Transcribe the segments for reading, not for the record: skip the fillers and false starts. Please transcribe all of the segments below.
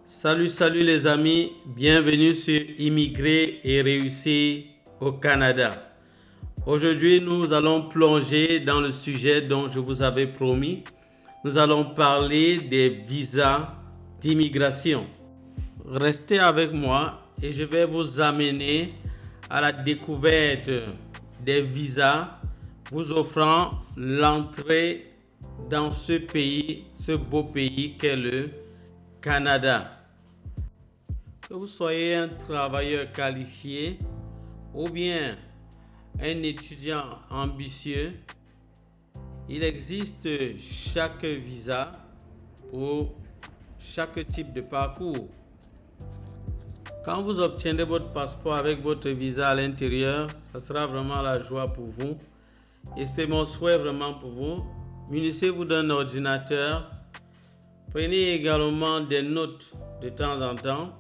Salut les amis, bienvenue sur Immigrer et réussir au Canada. Aujourd'hui, nous allons plonger dans le sujet dont je vous avais promis. Nous allons parler des visas d'immigration. Restez avec moi et je vais vous amener à la découverte des visas vous offrant l'entrée dans ce pays, ce beau pays qu'est le Canada. Que vous soyez un travailleur qualifié ou bien un étudiant ambitieux, il existe chaque visa pour chaque type de parcours. Quand vous obtiendrez votre passeport avec votre visa à l'intérieur, ça sera vraiment la joie pour vous. Et c'est mon souhait vraiment pour vous. Munissez-vous d'un ordinateur. Prenez également des notes de temps en temps,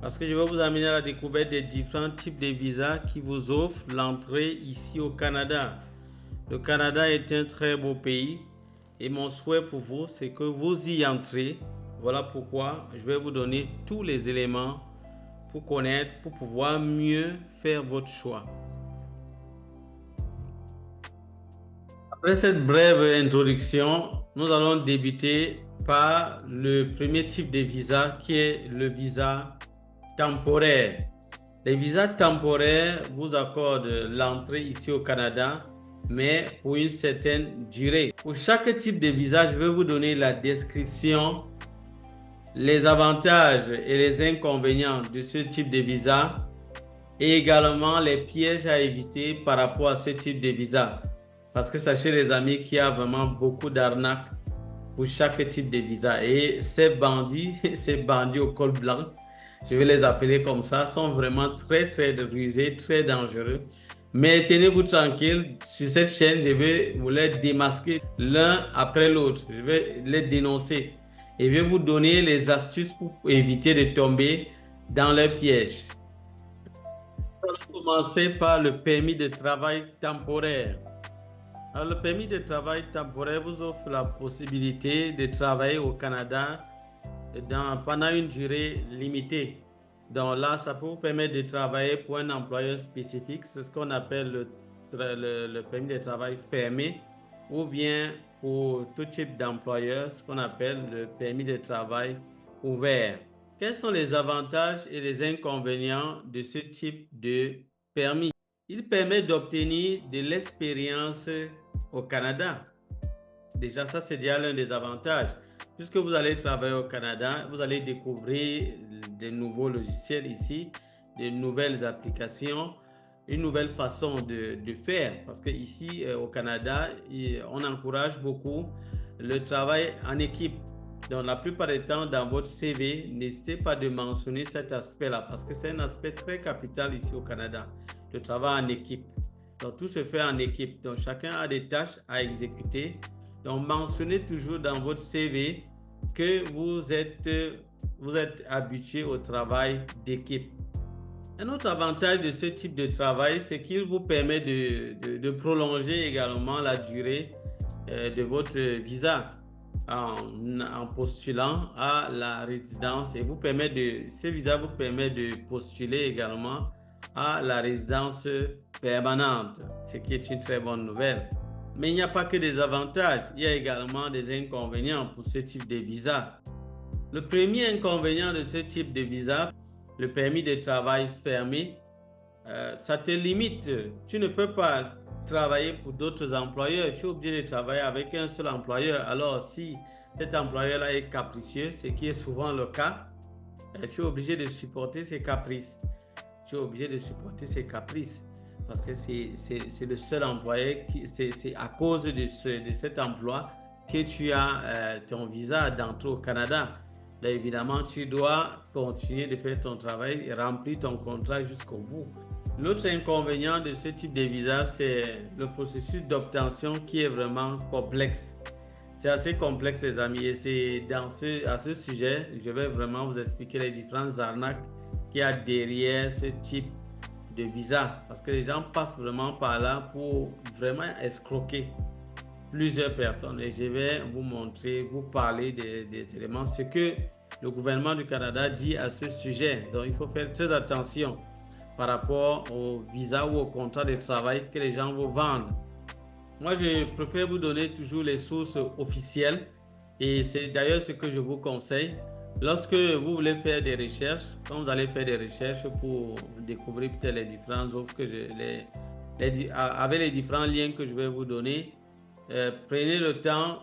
parce que je vais vous amener à la découverte des différents types de visas qui vous offrent l'entrée ici au Canada. Le Canada est un très beau pays et mon souhait pour vous, c'est que vous y entrez. Voilà pourquoi je vais vous donner tous les éléments pour connaître, pour pouvoir mieux faire votre choix. Après cette brève introduction, nous allons débuter par le premier type de visa qui est le visa temporaire. Les visas temporaires vous accordent l'entrée ici au Canada, mais pour une certaine durée. Pour chaque type de visa, je vais vous donner la description, les avantages et les inconvénients de ce type de visa et également les pièges à éviter par rapport à ce type de visa. Parce que sachez les amis qu'il y a vraiment beaucoup d'arnaques pour chaque type de visa. Et ces bandits au col blanc, je vais les appeler comme ça, sont vraiment très rusés, très dangereux. Mais tenez-vous tranquille, sur cette chaîne, je vais vous les démasquer l'un après l'autre. Je vais les dénoncer et je vais vous donner les astuces pour éviter de tomber dans leur piège. Nous allons commencer par le permis de travail temporaire. Alors, le permis de travail temporaire vous offre la possibilité de travailler au Canada pendant une durée limitée. Donc là, ça peut vous permettre de travailler pour un employeur spécifique, c'est ce qu'on appelle le permis de travail fermé, ou bien pour tout type d'employeur, ce qu'on appelle le permis de travail ouvert. Quels sont les avantages et les inconvénients de ce type de permis? Il permet d'obtenir de l'expérience au Canada. Déjà, ça, c'est déjà l'un des avantages. Puisque vous allez travailler au Canada, vous allez découvrir de nouveaux logiciels ici, de nouvelles applications, une nouvelle façon de faire. Parce qu'ici, au Canada, on encourage beaucoup le travail en équipe. Donc, la plupart du temps, dans votre CV, n'hésitez pas de mentionner cet aspect-là, parce que c'est un aspect très capital ici au Canada, le travail en équipe. Donc, tout se fait en équipe. Donc, chacun a des tâches à exécuter. Donc, mentionnez toujours dans votre CV que vous êtes habitué au travail d'équipe. Un autre avantage de ce type de travail, c'est qu'il vous permet de prolonger également la durée de votre visa en postulant à la résidence, et ce visa vous permet de postuler également à la résidence permanente, ce qui est une très bonne nouvelle. Mais il n'y a pas que des avantages, il y a également des inconvénients pour ce type de visa. Le premier inconvénient de ce type de visa, le permis de travail fermé, ça te limite. Tu ne peux pas travailler pour d'autres employeurs. Tu es obligé de travailler avec un seul employeur. Alors, si cet employeur-là est capricieux, ce qui est souvent le cas, tu es obligé de supporter ses caprices. Parce que c'est le seul employé, c'est à cause de cet emploi que tu as ton visa d'entrée au Canada. Là, évidemment, tu dois continuer de faire ton travail et remplir ton contrat jusqu'au bout. L'autre inconvénient de ce type de visa, c'est le processus d'obtention qui est vraiment complexe. C'est assez complexe, les amis, et c'est à ce sujet, je vais vraiment vous expliquer les différentes arnaques qu'il y a derrière ce type de visa, parce que les gens passent vraiment par là pour vraiment escroquer plusieurs personnes, et je vais vous montrer, vous parler des éléments, ce que le gouvernement du Canada dit à ce sujet. Donc, il faut faire très attention par rapport au visa ou au contrat de travail que les gens vous vendent. Moi, je préfère vous donner toujours les sources officielles et c'est d'ailleurs ce que je vous conseille. Lorsque vous voulez faire des recherches, quand vous allez faire des recherches pour découvrir peut-être les différentes offres que avec les différents liens que je vais vous donner, prenez le temps.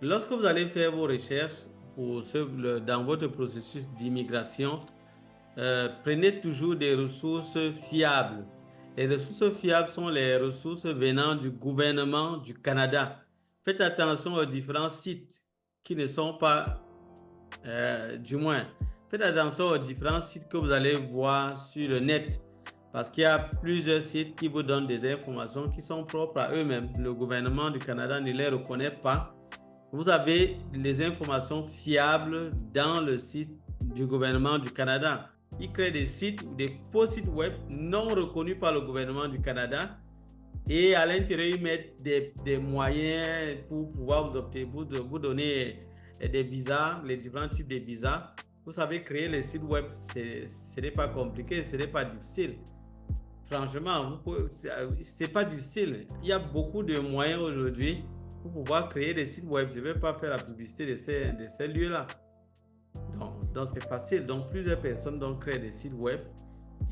Lorsque vous allez faire vos recherches dans votre processus d'immigration, prenez toujours des ressources fiables. Les ressources fiables sont les ressources venant du gouvernement du Canada. Faites attention aux différents sites qui ne sont pas, du moins, faites attention aux différents sites que vous allez voir sur le net. Parce qu'il y a plusieurs sites qui vous donnent des informations qui sont propres à eux-mêmes. Le gouvernement du Canada ne les reconnaît pas. Vous avez les informations fiables dans le site du gouvernement du Canada. Ils créent des sites ou des faux sites web non reconnus par le gouvernement du Canada et à l'intérieur, ils mettent des moyens pour pouvoir vous donner des visas, les différents types de visas. Vous savez, créer les sites web, ce n'est pas compliqué, ce n'est pas difficile. Franchement, ce n'est pas difficile. Il y a beaucoup de moyens aujourd'hui pour pouvoir créer des sites web. Je ne vais pas faire la publicité de ces lieux-là. Donc c'est facile. Donc, plusieurs personnes créent des sites web.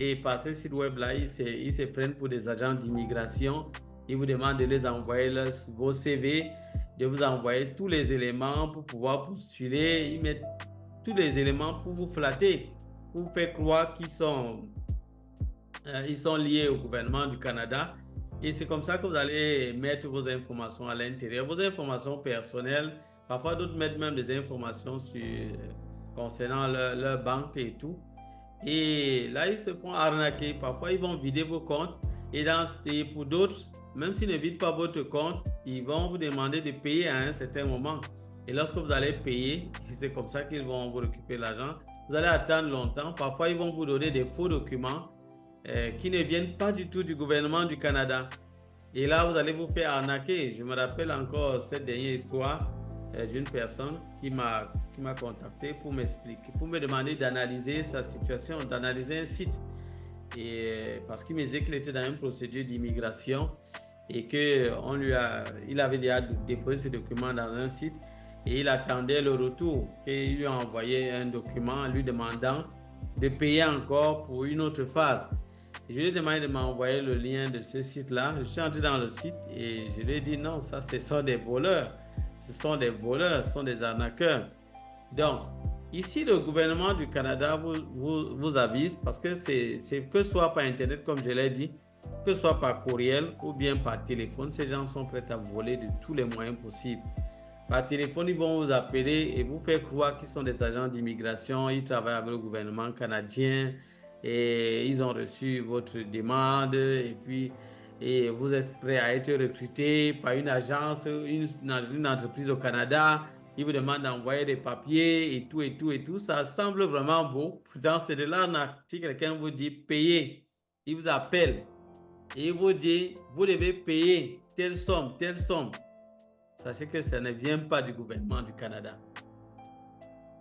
Et par ces sites web-là, ils se prennent pour des agents d'immigration. Ils vous demandent de les envoyer vos CV, de vous envoyer tous les éléments pour pouvoir postuler. Ils mettent tous les éléments pour vous flatter, pour vous faire croire qu'ils sont liés au gouvernement du Canada. Et c'est comme ça que vous allez mettre vos informations à l'intérieur, vos informations personnelles. Parfois, d'autres mettent même des informations concernant leur banque et tout. Et là, ils se font arnaquer. Parfois, ils vont vider vos comptes. Et pour d'autres, même s'ils ne vident pas votre compte, ils vont vous demander de payer à un certain moment. Et lorsque vous allez payer, c'est comme ça qu'ils vont vous récupérer l'argent. Vous allez attendre longtemps. Parfois, ils vont vous donner des faux documents qui ne viennent pas du tout du gouvernement du Canada. Et là, vous allez vous faire arnaquer. Je me rappelle encore cette dernière histoire d'une personne qui m'a contacté pour m'expliquer, pour me demander d'analyser sa situation, d'analyser un site. Et parce qu'il me disait qu'il était dans une procédure d'immigration et qu'il avait déjà déposé ses documents dans un site et il attendait le retour. Et il lui a envoyé un document lui demandant de payer encore pour une autre phase. Je lui ai demandé de m'envoyer le lien de ce site-là. Je suis entré dans le site et je lui ai dit non, ça, ce sont des voleurs. Ce sont des voleurs, ce sont des arnaqueurs. Donc, ici, le gouvernement du Canada vous avise parce que c'est que ce soit par Internet, comme je l'ai dit, que ce soit par courriel ou bien par téléphone, ces gens sont prêts à voler de tous les moyens possibles. Par téléphone, ils vont vous appeler et vous faire croire qu'ils sont des agents d'immigration, ils travaillent avec le gouvernement canadien et ils ont reçu votre demande et puis vous êtes prêt à être recruté par une agence, une entreprise au Canada. Ils vous demandent d'envoyer des papiers et tout, et tout, et tout. Ça semble vraiment beau. Pourtant, c'est de l'arnaque. Si quelqu'un vous dit payez, il vous appelle et il vous dit vous devez payer telle somme, telle somme. Sachez que ça ne vient pas du gouvernement du Canada.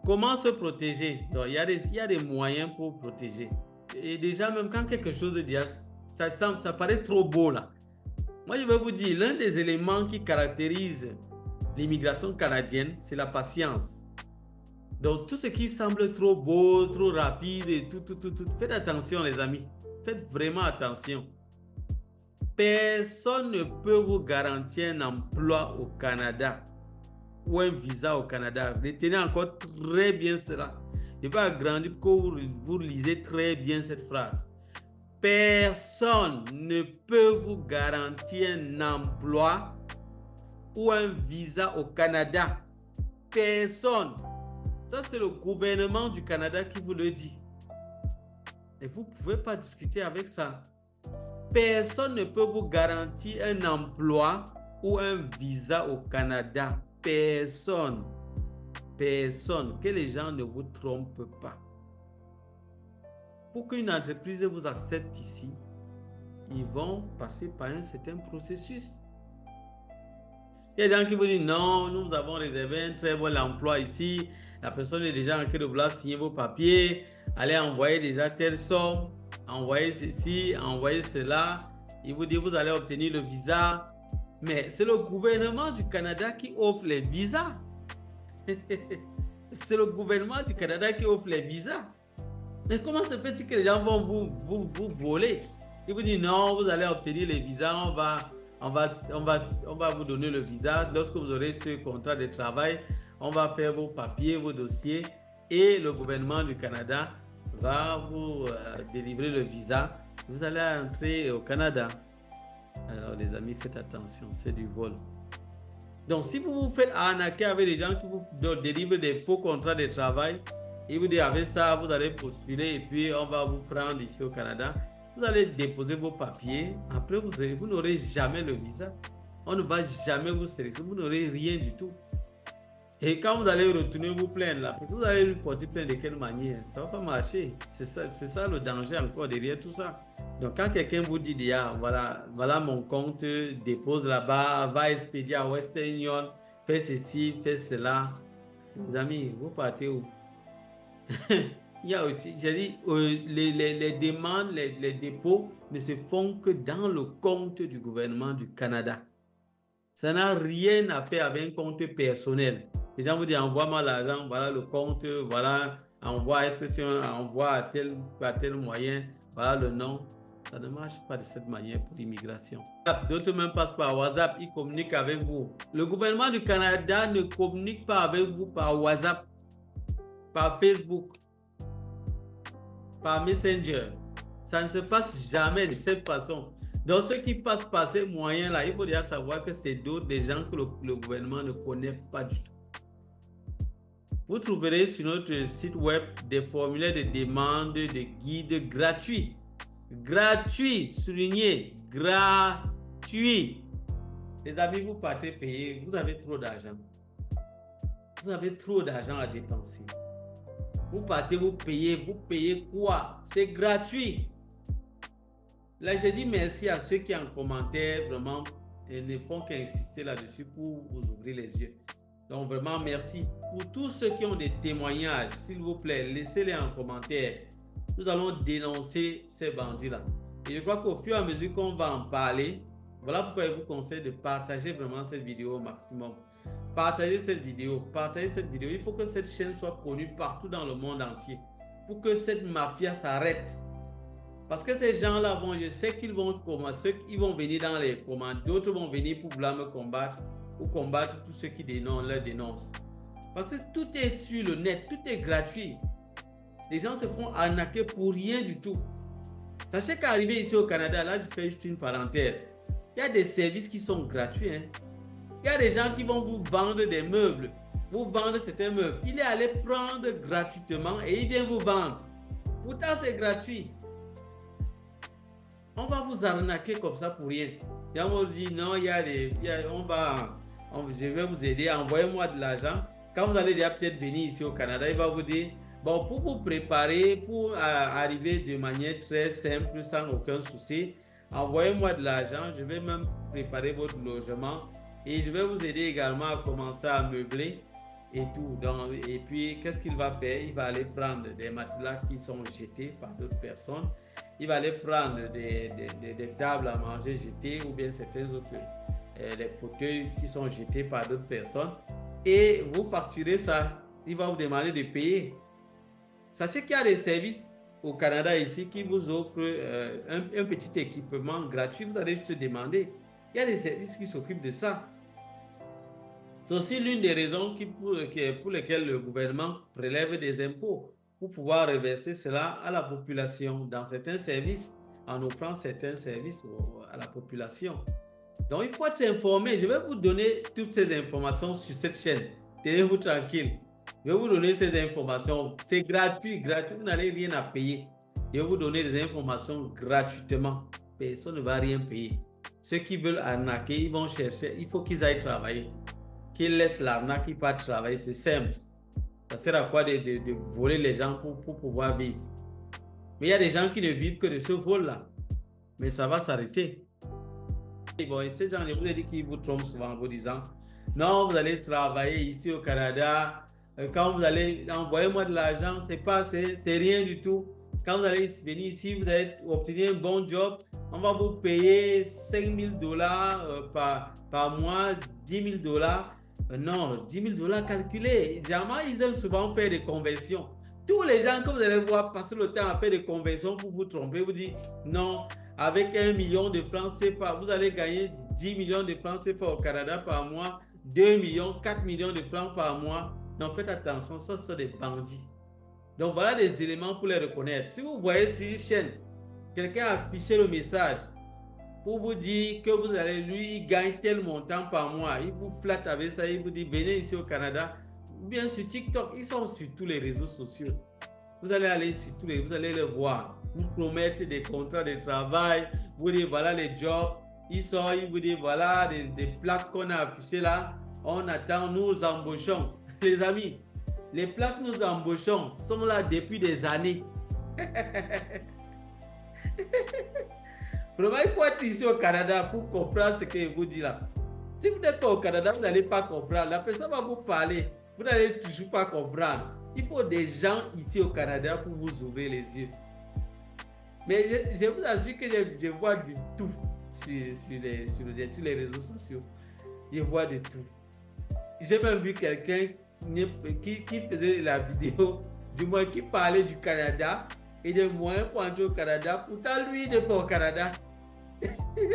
Comment se protéger? Donc, il y a des moyens pour protéger. Et déjà, même quand quelque chose de dire, ça paraît trop beau là. Moi, je vais vous dire, l'un des éléments qui caractérise l'immigration canadienne, c'est la patience. Donc, tout ce qui semble trop beau, trop rapide et tout, faites attention les amis. Faites vraiment attention. Personne ne peut vous garantir un emploi au Canada ou un visa au Canada. Retenez encore très bien cela. Je vais agrandir pour que vous lisez très bien cette phrase. Personne ne peut vous garantir un emploi ou un visa au Canada. Personne. Ça, c'est le gouvernement du Canada qui vous le dit. Et vous ne pouvez pas discuter avec ça. Personne ne peut vous garantir un emploi ou un visa au Canada. Personne. Personne. Que les gens ne vous trompent pas. Pour qu'une entreprise vous accepte ici, ils vont passer par un certain processus. Il y a des gens qui vous disent non, nous avons réservé un très bon emploi ici. La personne est déjà en train de vouloir signer vos papiers. Allez envoyer déjà telle somme, envoyer ceci, envoyer cela. Il vous dit vous allez obtenir le visa. Mais c'est le gouvernement du Canada qui offre les visas. C'est le gouvernement du Canada qui offre les visas. Mais comment se fait-il que les gens vont vous voler? Ils vous disent non, vous allez obtenir les visas, on va vous donner le visa. Lorsque vous aurez ce contrat de travail, on va faire vos papiers, vos dossiers et le gouvernement du Canada va vous délivrer le visa. Vous allez entrer au Canada. Alors les amis, faites attention, c'est du vol. Donc si vous vous faites arnaquer avec des gens qui vous délivrent des faux contrats de travail, et vous dites avec ça, vous allez postuler et puis on va vous prendre ici au Canada. Vous allez déposer vos papiers. Après, vous n'aurez jamais le visa. On ne va jamais vous sélectionner. Vous n'aurez rien du tout. Et quand vous allez retourner vous plaindre, là, vous allez lui porter plainte de quelle manière? Ça ne va pas marcher. C'est ça le danger encore derrière tout ça. Donc, quand quelqu'un vous dit, voilà mon compte, dépose là-bas, va expédier à Western Union, fais ceci, fais cela. Les amis, vous partez où? Il y a aussi, j'ai dit, les demandes, les dépôts ne se font que dans le compte du gouvernement du Canada. Ça n'a rien à faire avec un compte personnel. Les gens vous disent, envoie-moi l'argent, voilà le compte, voilà, envoie expression, envoie à tel moyen, voilà le nom. Ça ne marche pas de cette manière pour l'immigration. D'autres même passent par WhatsApp, ils communiquent avec vous. Le gouvernement du Canada ne communique pas avec vous par WhatsApp, par Facebook, par Messenger. Ça ne se passe jamais de cette façon. Donc, ceux qui passent par ces moyens-là, il faut déjà savoir que c'est des gens que le gouvernement ne connaît pas du tout. Vous trouverez sur notre site web des formulaires de demande, des guides gratuits. Gratuits, souligné, gratuits. Les amis, vous partez payer, vous avez trop d'argent. Vous avez trop d'argent à dépenser. Vous partez, vous payez quoi? C'est gratuit. Là, je dis merci à ceux qui en commentaire vraiment ne font qu'insister là-dessus pour vous ouvrir les yeux. Donc vraiment merci. Pour tous ceux qui ont des témoignages, s'il vous plaît, laissez-les en commentaire. Nous allons dénoncer ces bandits-là. Et je crois qu'au fur et à mesure qu'on va en parler, voilà pourquoi je vous conseille de partager vraiment cette vidéo au maximum. Partagez cette vidéo, partagez cette vidéo. Il faut que cette chaîne soit connue partout dans le monde entier pour que cette mafia s'arrête. Parce que ces gens-là, je sais qu'ils vont commencer, ils vont venir dans les commandes. D'autres vont venir pour vouloir me combattre ou combattre tous ceux qui leur dénoncent. Parce que tout est sur le net, tout est gratuit. Les gens se font arnaquer pour rien du tout. Sachez qu'arriver ici au Canada, là, je fais juste une parenthèse. Il y a des services qui sont gratuits. Il y a des gens qui vont vous vendre des meubles, vous vendre certains meubles. Il est allé prendre gratuitement et il vient vous vendre. Pourtant, c'est gratuit. On va vous arnaquer comme ça pour rien. Et on vous dit non, je vais vous aider, envoyez-moi de l'argent. Quand vous allez déjà peut-être venir ici au Canada, il va vous dire, bon, pour vous préparer, pour arriver de manière très simple, sans aucun souci, envoyez-moi de l'argent, je vais même préparer votre logement et je vais vous aider également à commencer à meubler et tout. Donc, et puis, qu'est-ce qu'il va faire? Il va aller prendre des matelas qui sont jetés par d'autres personnes. Il va aller prendre des tables à manger jetées ou bien certains autres les fauteuils qui sont jetés par d'autres personnes et vous facturez ça. Il va vous demander de payer. Sachez qu'il y a des services au Canada ici qui vous offrent un petit équipement gratuit. Vous allez juste demander. Il y a des services qui s'occupent de ça. C'est aussi l'une des raisons pour lesquelles le gouvernement prélève des impôts pour pouvoir reverser cela à la population dans certains services, en offrant certains services à la population. Donc, il faut être informé. Je vais vous donner toutes ces informations sur cette chaîne. Tenez-vous tranquille. Je vais vous donner ces informations. C'est gratuit, vous n'allez rien à payer. Je vais vous donner des informations gratuitement. Personne ne va rien payer. Ceux qui veulent arnaquer, ils vont chercher. Il faut qu'ils aillent travailler. Qu'ils laissent l'arnaque, ils partent travailler. C'est simple. Ça sert à quoi de voler les gens pour pouvoir vivre? Mais il y a des gens qui ne vivent que de ce vol-là. Mais ça va s'arrêter. Bon, et ces gens, je vous ai dit qu'ils vous trompent souvent en vous disant Non, vous allez travailler ici au Canada. Quand vous allez envoyer-moi de l'argent, c'est rien du tout. Quand vous allez venir ici, vous allez obtenir un bon job. On va vous payer 5 000 $ par mois, 10 000 $. Non, 10 000 $ calculés. Généralement, ils aiment souvent faire des conversions. Tous les gens que vous allez voir passer le temps à faire des conversions pour vous tromper, vous dites non, avec 1 million de francs CFA, vous allez gagner 10 millions de francs CFA au Canada par mois, 2 millions, 4 millions de francs par mois. Donc faites attention, ça sont des bandits. Donc voilà des éléments pour les reconnaître. Si vous voyez sur une chaîne, quelqu'un a affiché le message pour vous dire que vous allez lui gagner tel montant par mois, il vous flatte avec ça, il vous dit venez ici au Canada, ou bien sur TikTok, ils sont sur tous les réseaux sociaux. Vous allez aller sur tous les, vous allez les voir, vous promettre des contrats de travail, vous dites voilà les jobs, ils vous disent voilà des plaques qu'on a affichées là, on attend, nous embauchons. Les amis, les plaques nous embauchons sont là depuis des années. Vraiment, il faut être ici au Canada pour comprendre ce que je vous dis là. Si vous n'êtes pas au Canada, vous n'allez pas comprendre. La personne va vous parler, vous n'allez toujours pas comprendre. Il faut des gens ici au Canada pour vous ouvrir les yeux. Mais je vous assure que je vois du tout sur les réseaux sociaux. Je vois du tout. J'ai même vu quelqu'un qui faisait la vidéo, du moins qui parlait du Canada et des moyens pour entrer au Canada. Pourtant, lui, il n'est pas au Canada.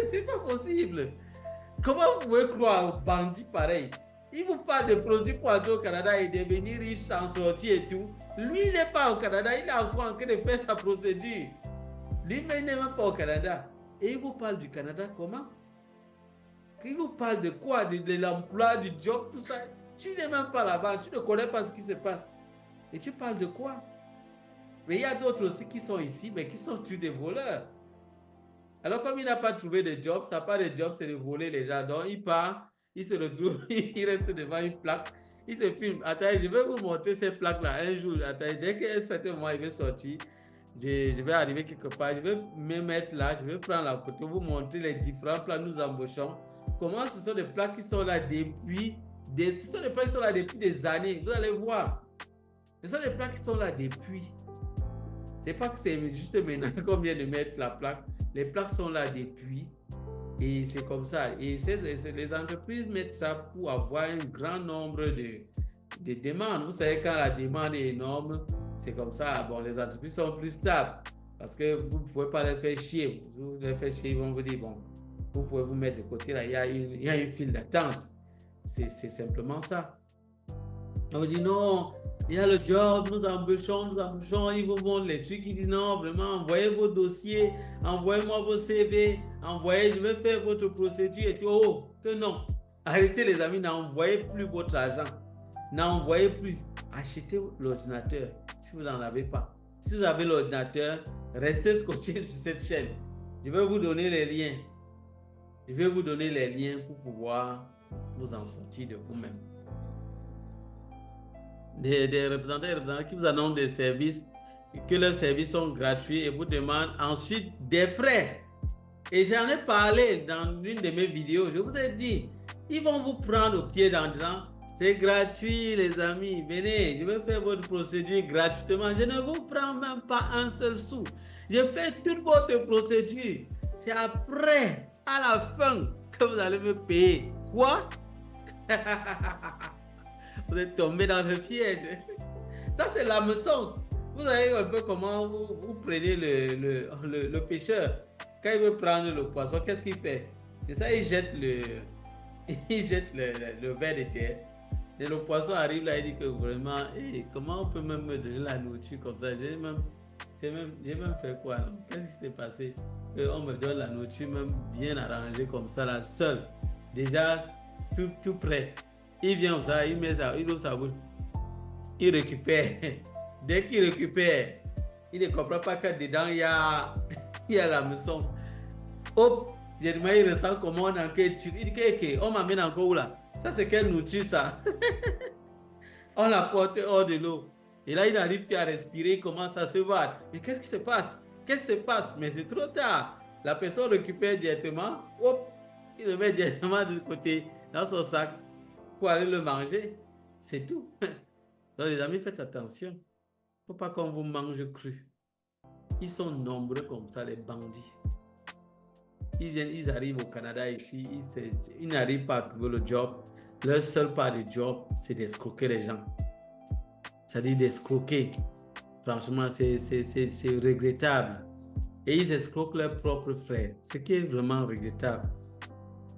C'est pas possible. Comment vous pouvez croire aux bandits pareils? Il vous parle de produits pour entrer au Canada et devenir riche sans sortir et tout. Lui, il n'est pas au Canada, il est encore en train de faire sa procédure. Lui, mais il n'est même pas au Canada. Et il vous parle du Canada comment? Il vous parle de quoi? De l'emploi, du job, tout ça. Tu n'es même pas là-bas, tu ne connais pas ce qui se passe. Et tu parles de quoi? Mais il y a d'autres aussi qui sont ici, mais qui sont tous des voleurs. Alors, comme il n'a pas trouvé de job, ça n'a pas de job, c'est de voler les gens. Donc, il part, il se retrouve, il reste devant une plaque, il se filme. Attendez, je vais vous montrer ces plaques-là un jour. Attendez, dès qu'un certain moment, il va sortir, je vais arriver quelque part, je vais me mettre là, je vais prendre la photo, vous montrer les différents plaques nous embauchons. Comment ce sont des plaques qui sont là depuis ce sont des plaques qui sont là depuis des années. Vous allez voir. Ce sont des plaques qui sont là depuis. C'est pas que c'est juste maintenant qu'on vient de mettre la plaque. Les plaques sont là depuis. Et c'est comme ça. Et les entreprises mettent ça pour avoir un grand nombre de demandes. Vous savez, quand la demande est énorme, c'est comme ça. Bon, les entreprises sont plus stables. Parce que vous ne pouvez pas les faire chier. Vous les faites chier, ils vont vous dire, bon, vous pouvez vous mettre de côté là, il y a une file d'attente. C'est simplement ça. On dit non, il y a le job, nous embauchons, ils vous montrent les trucs, ils disent non, vraiment, envoyez vos dossiers, envoyez-moi vos CV, envoyez, je vais faire votre procédure et tout. Oh, que non. Arrêtez les amis, n'envoyez plus votre argent. N'envoyez plus. Achetez l'ordinateur si vous n'en avez pas. Si vous avez l'ordinateur, restez scotché sur cette chaîne. Je vais vous donner les liens. Je vais vous donner les liens pour pouvoir vous en sortir de vous-même. Des représentants et représentants qui vous annoncent des services, que leurs services sont gratuits et vous demandent ensuite des frais. Et j'en ai parlé dans une de mes vidéos. Je vous ai dit, ils vont vous prendre au pied en disant, c'est gratuit les amis, venez, je vais faire votre procédure gratuitement. Je ne vous prends même pas un seul sou. Je fais toute votre procédure. C'est après, à la fin, que vous allez me payer. Quoi? Vous êtes tombé dans le piège. Ça, c'est l'hameçon. Vous savez un peu comment vous prenez le pêcheur. Quand il veut prendre le poisson, qu'est-ce qu'il fait? Et ça, il jette le verre de terre. Et le poisson arrive là, il dit que vraiment, hey, comment on peut même me donner la nourriture comme ça? J'ai même fait quoi? Qu'est-ce qui s'est passé? On me donne la nourriture même bien arrangée comme ça, là, seul. Déjà, tout prêt. Il vient comme ça, il met ça, il ouvre sa bouche. Il récupère. Dès qu'il récupère, il ne comprend pas que dedans, il y a l'hameçon. Hop, il ressent comment on enquête. Il dit que, on m'amène encore où là? Ça, c'est quelle nourriture ça? On l'a porté hors de l'eau. Et là, il n'arrive plus à respirer, il commence à se voir. Mais qu'est-ce qui se passe? Qu'est-ce qui se passe? Mais c'est trop tard. La personne récupère directement. Hop, il le met directement de côté dans son sac. pour aller le manger. C'est tout. Donc, les amis, faites attention. Il ne faut pas qu'on vous mange cru. Ils sont nombreux comme ça, les bandits. Ils arrivent au Canada ici, ils n'arrivent pas à trouver le job. Leur seul part de job, c'est d'escroquer les gens. C'est-à-dire d'escroquer. Franchement, c'est regrettable. Et ils escroquent leurs propres frères, ce qui est vraiment regrettable.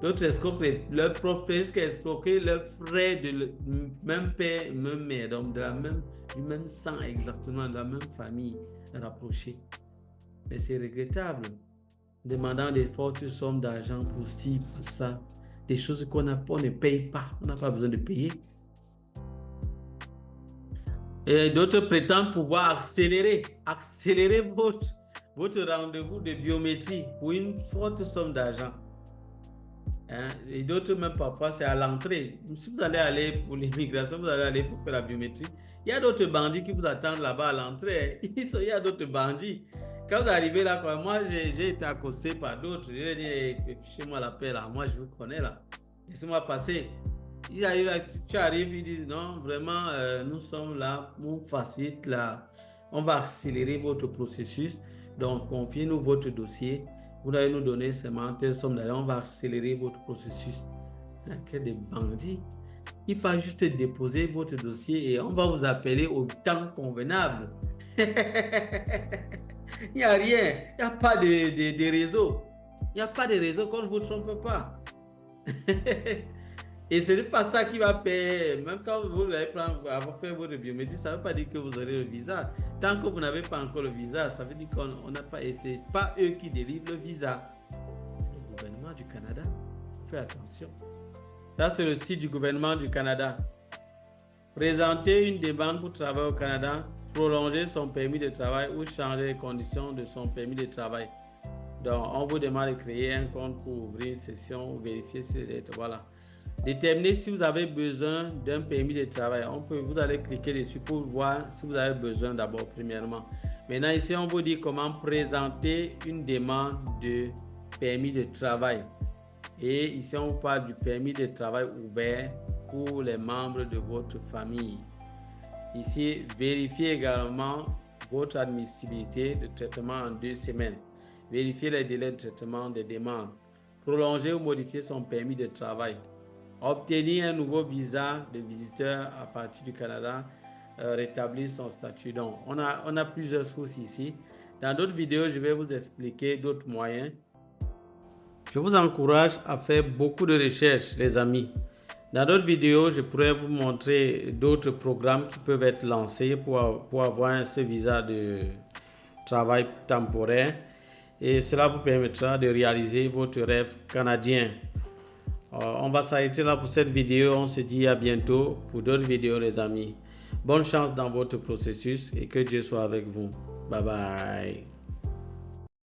D'autres escroquent leurs propres frères jusqu'à escroquer leurs frères de même père, même mère, donc du même sang exactement, de la même famille rapprochée. Mais c'est regrettable. Demandant des fortes sommes d'argent pour ci, pour ça, des choses on ne paye pas, on n'a pas besoin de payer. Et d'autres prétendent pouvoir accélérer votre rendez-vous de biométrie pour une forte somme d'argent. Hein? Et d'autres même parfois c'est à l'entrée. Si vous allez aller pour l'immigration, vous allez aller pour faire la biométrie, il y a d'autres bandits qui vous attendent là-bas à l'entrée. Il y a d'autres bandits. Quand vous arrivez là, moi j'ai été accosté par d'autres. Je leur ai dit, fichez-moi la paix là, moi je vous connais là. Laissez-moi passer. Ils arrivent là, tu arrives, ils disent non, vraiment, nous sommes là, on facilite là, on va accélérer votre processus. Donc, confiez-nous votre dossier. Vous allez nous donner seulement telle somme d'argent, on va accélérer votre processus. Il y a que des bandits. Il faut juste déposer votre dossier et on va vous appeler au temps convenable. Il n'y a rien, il n'y a pas de réseau. Il n'y a pas de réseau qu'on ne vous trompe pas. Et ce n'est pas ça qui va payer. Même quand vous allez avoir fait votre biométrie, ça ne veut pas dire que vous aurez le visa. Tant que vous n'avez pas encore le visa, ça veut dire qu'on n'a pas essayé. Pas eux qui délivrent le visa. C'est le gouvernement du Canada. Faites attention. Ça, c'est le site du gouvernement du Canada. Présenter une demande pour travailler au Canada, prolonger son permis de travail ou changer les conditions de son permis de travail. Donc, on vous demande de créer un compte pour ouvrir une session ou vérifier si voilà. Déterminer si vous avez besoin d'un permis de travail. Vous allez cliquer dessus pour voir si vous avez besoin d'abord, premièrement. Maintenant, ici, on vous dit comment présenter une demande de permis de travail. Et ici, on vous parle du permis de travail ouvert pour les membres de votre famille. Ici, vérifiez également votre admissibilité de traitement en 2 semaines. Vérifiez les délais de traitement des demandes. Prolonger ou modifier son permis de travail. Obtenir un nouveau visa de visiteur à partir du Canada, rétablir son statut. Donc, on a plusieurs sources ici. Dans d'autres vidéos, je vais vous expliquer d'autres moyens. Je vous encourage à faire beaucoup de recherches, les amis. Dans d'autres vidéos, je pourrais vous montrer d'autres programmes qui peuvent être lancés pour avoir ce visa de travail temporaire. Et cela vous permettra de réaliser votre rêve canadien. On va s'arrêter là pour cette vidéo. On se dit à bientôt pour d'autres vidéos, les amis. Bonne chance dans votre processus et que Dieu soit avec vous. Bye bye.